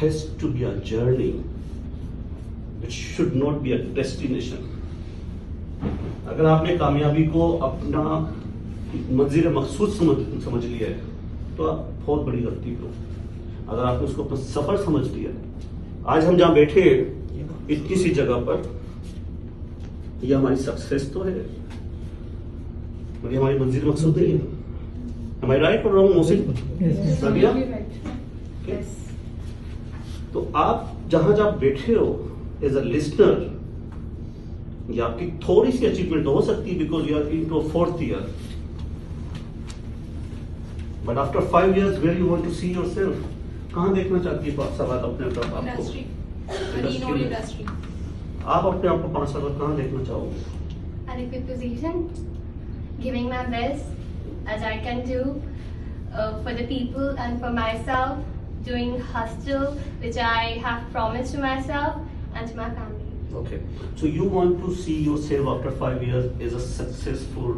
has to be a journey. It should not be a destination. अगर आपने कामयाबी को अपना मंजिल मकसूद समझ लिया है तो आप बहुत बड़ी गलती करो। अगर आपने उसको अपना सफर समझ लिया, आज हम जहाँ बैठे इतनी सी जगह पर, ये हमारी सक्सेस तो है, ये हमारी मंजिल मकसूद नहीं है। Am I right or wrong, Mohsin? Sabiya? Yes. तो आप जहां बैठे हो एज अ लिसनर, ये आपकी थोड़ी सी अचीवमेंट हो सकती है because you are into 4th year, but after 5 years where you want to see yourself, कहां देखना चाहती है सवाल अपने आप आपको? Industry. आप अपने आप को 5 साल बाद कहां देखना चाहोगे? At a good position, giving my best as I can do for the people and for myself, doing hustle which I have promised to myself and to my family. Okay, so you want to see yourself after 5 years as a successful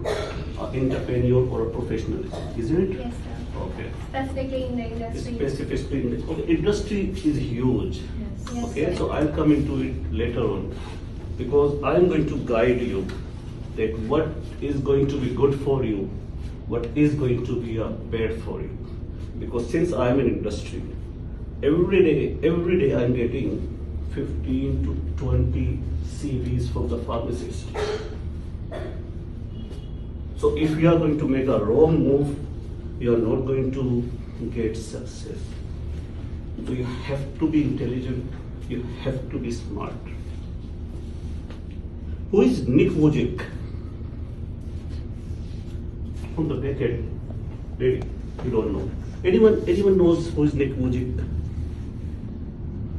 entrepreneur or a professional, isn't it? Yes, sir. Okay. Specifically in the industry. Specifically, okay, industry is huge. Yes, Okay, sir. so I'll come into it later on because I'm going to guide you that what is going to be good for you, what is going to be bad for you. Because since I'm in industry, every day I'm getting 15 to 20 CVs from the pharmacist. So if you are going to make a wrong move, you are not going to get success. So you have to be intelligent, you have to be smart. Who is Nick Vujicic? From the back end, lady, you don't know. Anyone knows who is Nick Vujicic?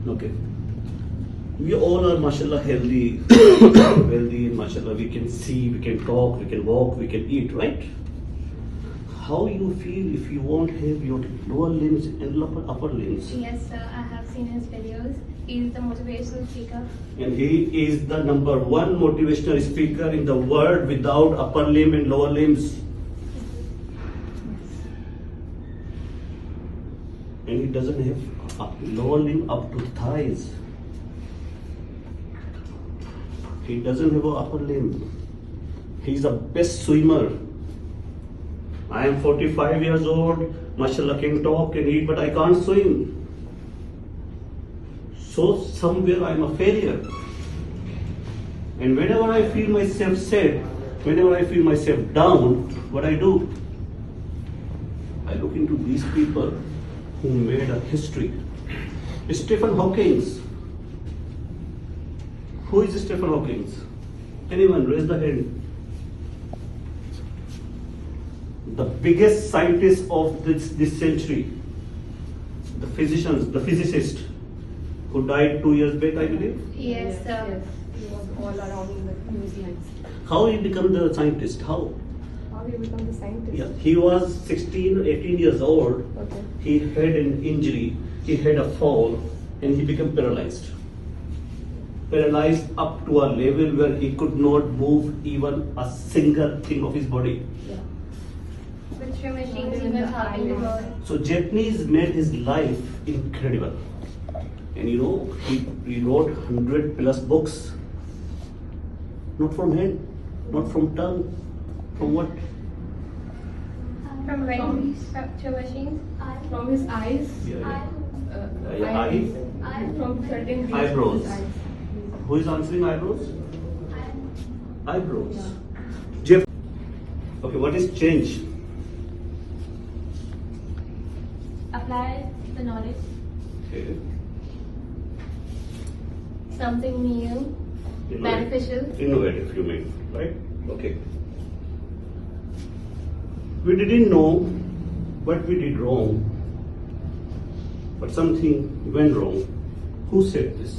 Okay. We all are, mashallah, healthy, wealthy, mashallah. We can see, we can talk, we can walk, we can eat, right? How you feel if you won't have your lower limbs and upper limbs? Yes, sir. I have seen his videos. He is the motivational speaker. And he is the #1 motivational speaker in the world without upper limb and lower limbs. And he doesn't have a lower limb up to thighs. He doesn't have an upper limb. He's the best swimmer. I am 45 years old, mashallah, can talk, can eat, but I can't swim. So somewhere I am a failure. And whenever I feel myself sad, whenever I feel myself down, what I do? I look into these people who made a history. Stephen Hawking. Who is Stephen Hawking? Anyone raise the hand? The biggest scientist of this century, the physicist who died 2 years back, I believe. Yes, sir. He was all around in the museums. How he became the scientist? How? How he become the scientist? Yeah, he was 16 or 18 years old. Okay. He had an injury. He had a fall, and he became paralyzed. Paralyzed up to a level where he could not move even a single thing of his body. Yeah. Which your machines you were talking about. So Japanese made his life incredible, and you know he wrote 100+ books. Not from hand, not from tongue, from what? From writing structure machines. From his eyes. Yeah. eyes. Eyes. From certain regions Eyebrows. of his eyes. Who is answering eyebrows? Eyebrows. Jeff. Okay, what is change? Apply the knowledge. Okay. Something new, beneficial. Innovative, you mean, right? Okay. We didn't know what we did wrong, but something went wrong. Who said this?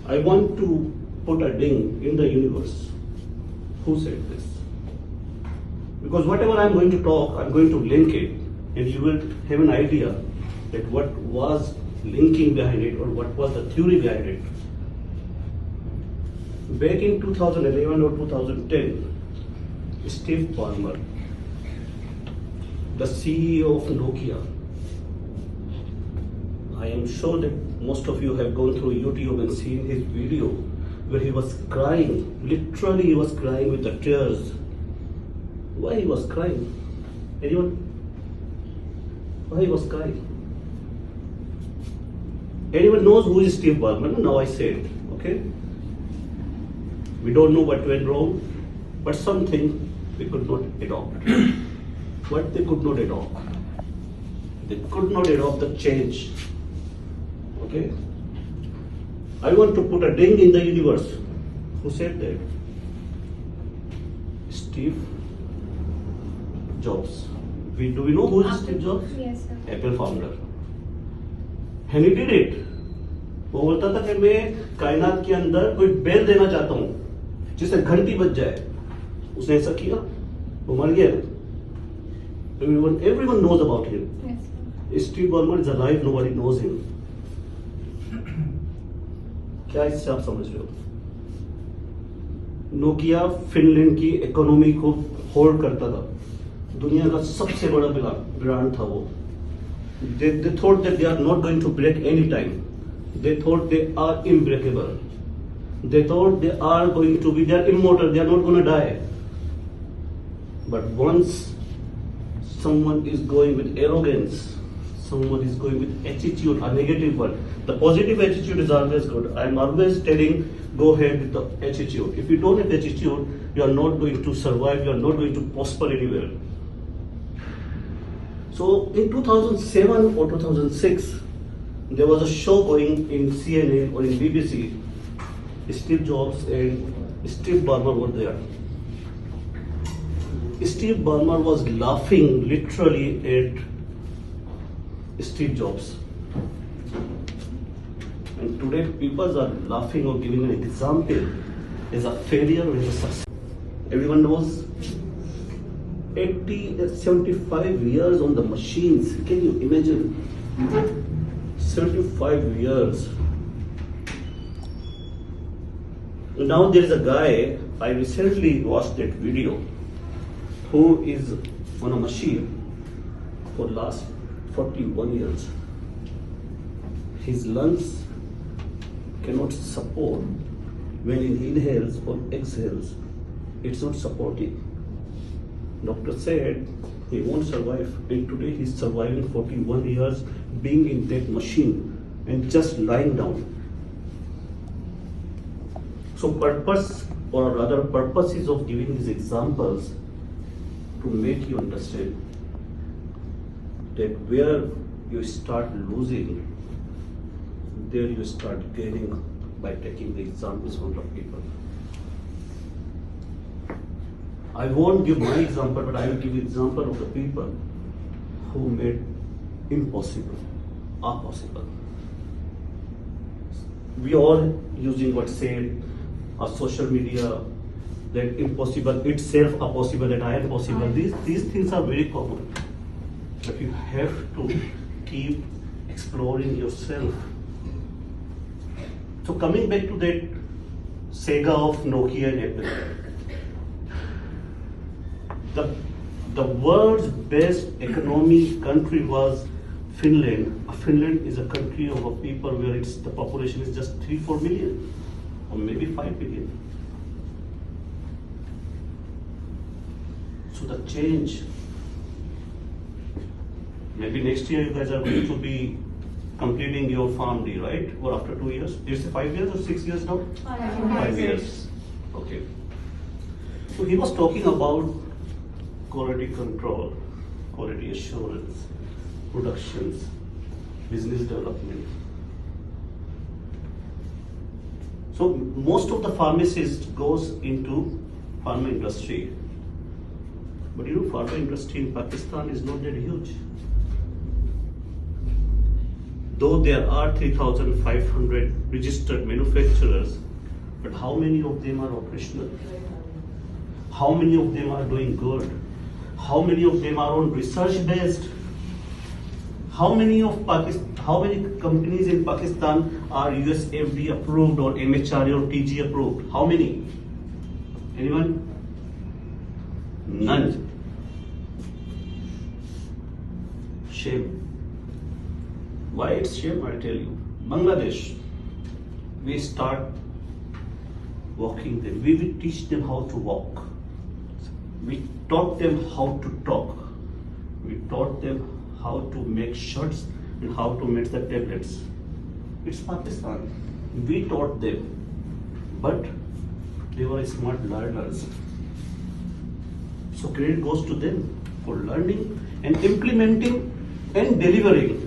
I want to put a ding in the universe. Who said this? Because whatever I'm going to talk, I'm going to link it, and you will have an idea that what was linking behind it or what was the theory behind it. Back in 2011 or 2010, Steve Ballmer, the CEO of Nokia, I am sure that most of you have gone through YouTube and seen his video where he was crying. Literally, he was crying with the tears. Why he was crying? Anyone? Why he was crying? Anyone knows who is Steve Ballmer? Now I say it, okay? We don't know what went wrong, but something we could not adopt. What they could not adopt? They could not adopt the change. Okay? I want to put a ding in the universe. Who said that? Steve Jobs. Do we know who is Steve Jobs? Yes, sir. Apple founder. And he did it. वो बोलता था कि मैं कायनात के अंदर कोई bell देना चाहता हूं जिससे घंटी बज जाए. उसने ऐसा किया. वो मर गया. Everyone knows about him. Yes, sir. Steve Ballmer is alive. Nobody knows him. क्या इससे आप समझ रहे हो? नोकिया फिनलैंड की इकोनॉमी को होल्ड करता था. दुनिया का सबसे बड़ा ब्रांड था वो. They thought that they are not going to break any time. They thought they are unbreakable. They thought they are immortal. They are not going to die. But once someone is going with arrogance, someone is going with attitude, a negative one. The positive attitude is always good. I'm always telling, go ahead with the attitude. If you don't have attitude, you are not going to survive. You are not going to prosper anywhere. So in 2007 or 2006, there was a show going in CNN or in BBC. Steve Jobs and Steve Ballmer were there. Steve Ballmer was laughing literally at Steve Jobs. And today people are laughing or giving an example as a failure or as a success. Everyone knows 75 years on the machines. Can you imagine? 75 years. Now there is a guy, I recently watched that video, who is on a machine for last 41 years. His lungs cannot support when he inhales or exhales. It's not supporting. Doctor said he won't survive, and today he's surviving 41 years being in that machine and just lying down. So purpose, or rather purposes of giving these examples to make you understand that where you start losing, there you start gaining by taking the examples from the people. I won't give my example, but I will give example of the people who made impossible possible. We all using what said social media, that impossible itself a possible, that I am possible. These things are very common, but you have to keep exploring yourself. So coming back to that saga of Nokia and Apple. The world's best economic country was Finland. Finland is a country of a people where the population is just 3-4 million, or maybe 5 billion. So the change, maybe next year you guys are going to be completing your farm deal, right? Or after 2 years? Is it 5 years or 6 years now? 5 years. Okay. So he was talking about quality control, quality assurance, productions, business development. So most of the pharmacists goes into pharma industry. But you know, pharma industry in Pakistan is not that huge. Though there are 3,500 registered manufacturers, but how many of them are operational? How many of them are doing good? How many of them are on research based? How many companies in Pakistan are US FDA approved or MHRA or TG approved? How many? Anyone? None. Shame. Why it's shame, I'll tell you. Bangladesh, we start walking them. We will teach them how to walk. We taught them how to talk. We taught them how to make shirts and how to make the tablets. It's Pakistan. We taught them, but they were smart learners. So credit goes to them for learning and implementing and delivering.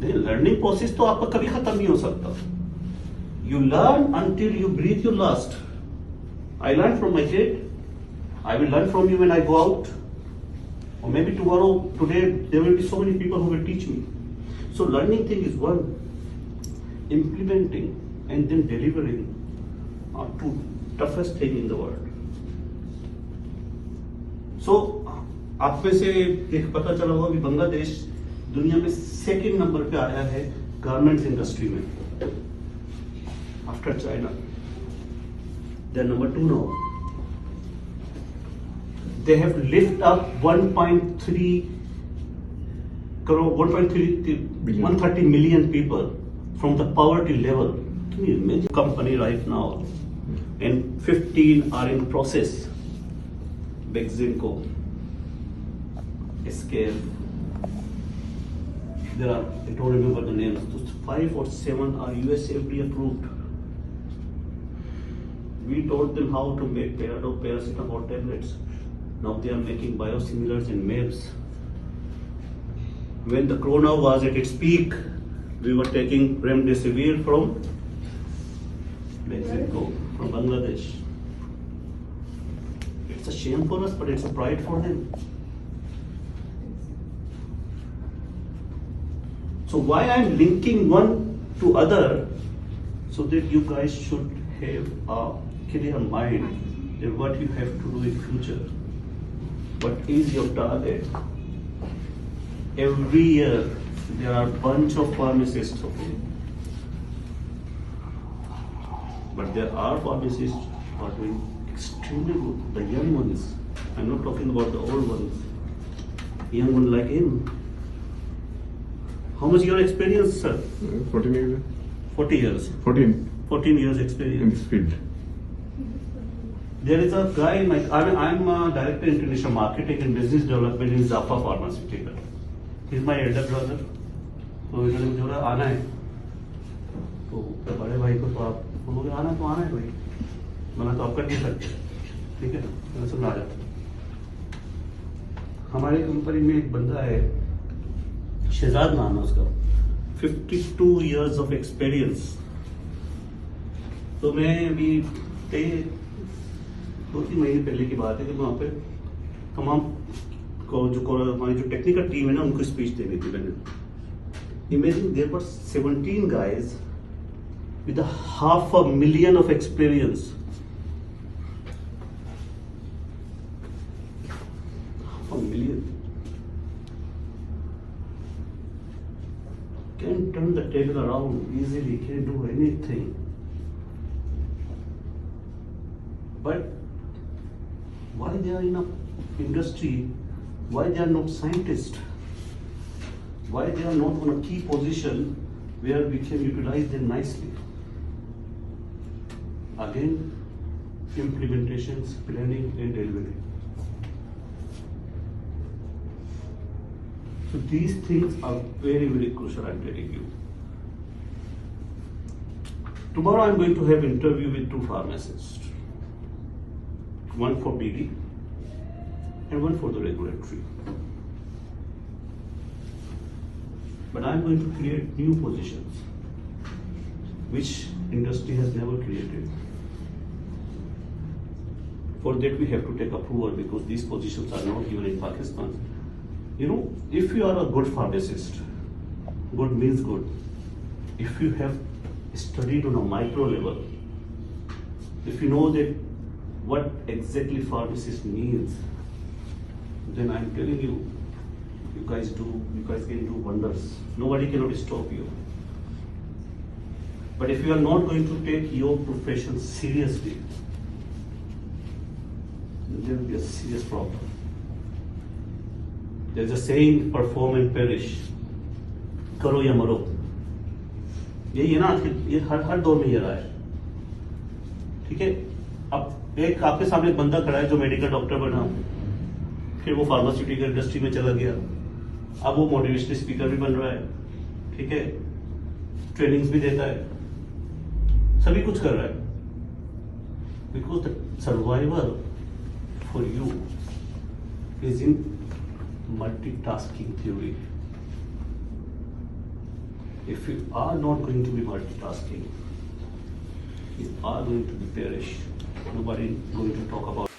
The learning process तो आपका कभी खत्म नहीं हो सकता. You learn until you breathe your last. I learn from my kid. I will learn from you when I go out. Or maybe tomorrow, today, there will be so many people who will teach me. So learning thing is one. Implementing and then delivering are two toughest thing in the world. So आप में से एक पता चला होगा कि बांग्लादेश दुनिया में सेकंड नंबर पे आया है गारमेंट्स इंडस्ट्री में after China. They are number 2 now. They have lifted up 1.30 million people from the poverty level. Can you imagine? Company right now, and 15 are in process. Beximco, Escape. There are, I don't remember the names. 5 or 7 are USFDA approved. We taught them how to make paracetamol tablets. Now they are making biosimilars and MABs. When the corona was at its peak, we were taking remdesivir from Mexico, from Bangladesh. It's a shame for us, but it's a pride for them. So why I'm linking one to other, so that you guys should have a clear mind in what you have to do in future. What is your target? Every year there are a bunch of pharmacists, okay? But there are pharmacists who are doing extremely good. The young ones. I'm not talking about the old ones. Young one like him. How much your experience, sir? 14 years. 40 years. 14 years in experience. this field. There is a guy, I'm a director of international marketing and business development in Zafa Pharmaceutical. He's my elder brother. तो इन्होंने मुझे बोला आना है. तो बड़े भाई को तो आप बोलोगे आना है भाई. मना तो आप कर नहीं सकते. ठीक है? मैंने सुना आ जाता. हमारी कंपनी में एक बंदा है, शहजाद नाम है उसका. 52 years of experience. तो मैं अभी 2-3 महीने पहले की बात है कि वहाँ पे तमाम हमारी जो टेक्निकल टीम है ना उनको स्पीच देनी थी मैंने. Imagine there were 17 guys with 500,000 of experience. 500,000 can turn the table around easily, can do anything. But why they are in a industry? Why they are not scientists? Why they are not on a key position where we can utilize them nicely? Again, implementations, planning and delivery. So these things are very, very crucial, I'm telling you. Tomorrow I'm going to have interview with 2 pharmacists. One for BD and one for the regulatory. But I'm going to create new positions which industry has never created. For that we have to take approval because these positions are not given in Pakistan. You know, if you are a good pharmacist, good means good. If you have studied on a micro level, if you know that what exactly pharmacist means, then I'm telling you, you guys can do wonders. Nobody cannot stop you. But if you are not going to take your profession seriously, then there will be a serious problem. There's a saying, perform and perish. करो या मरो. यही है ना आजकल, ये हर दौर में ये रहा है. ठीक है. अब एक आपके सामने एक बंदा खड़ा है जो मेडिकल डॉक्टर बना, फिर वो फार्मास्यूटिकल इंडस्ट्री में चला गया, अब वो मोटिवेशनल स्पीकर भी बन रहा है. ठीक है. ट्रेनिंग्स भी देता है, सभी कुछ कर रहा है. Because the survival for you is in multitasking theory. If you are not going to be multitasking, you are going to be perish. Nobody going to talk about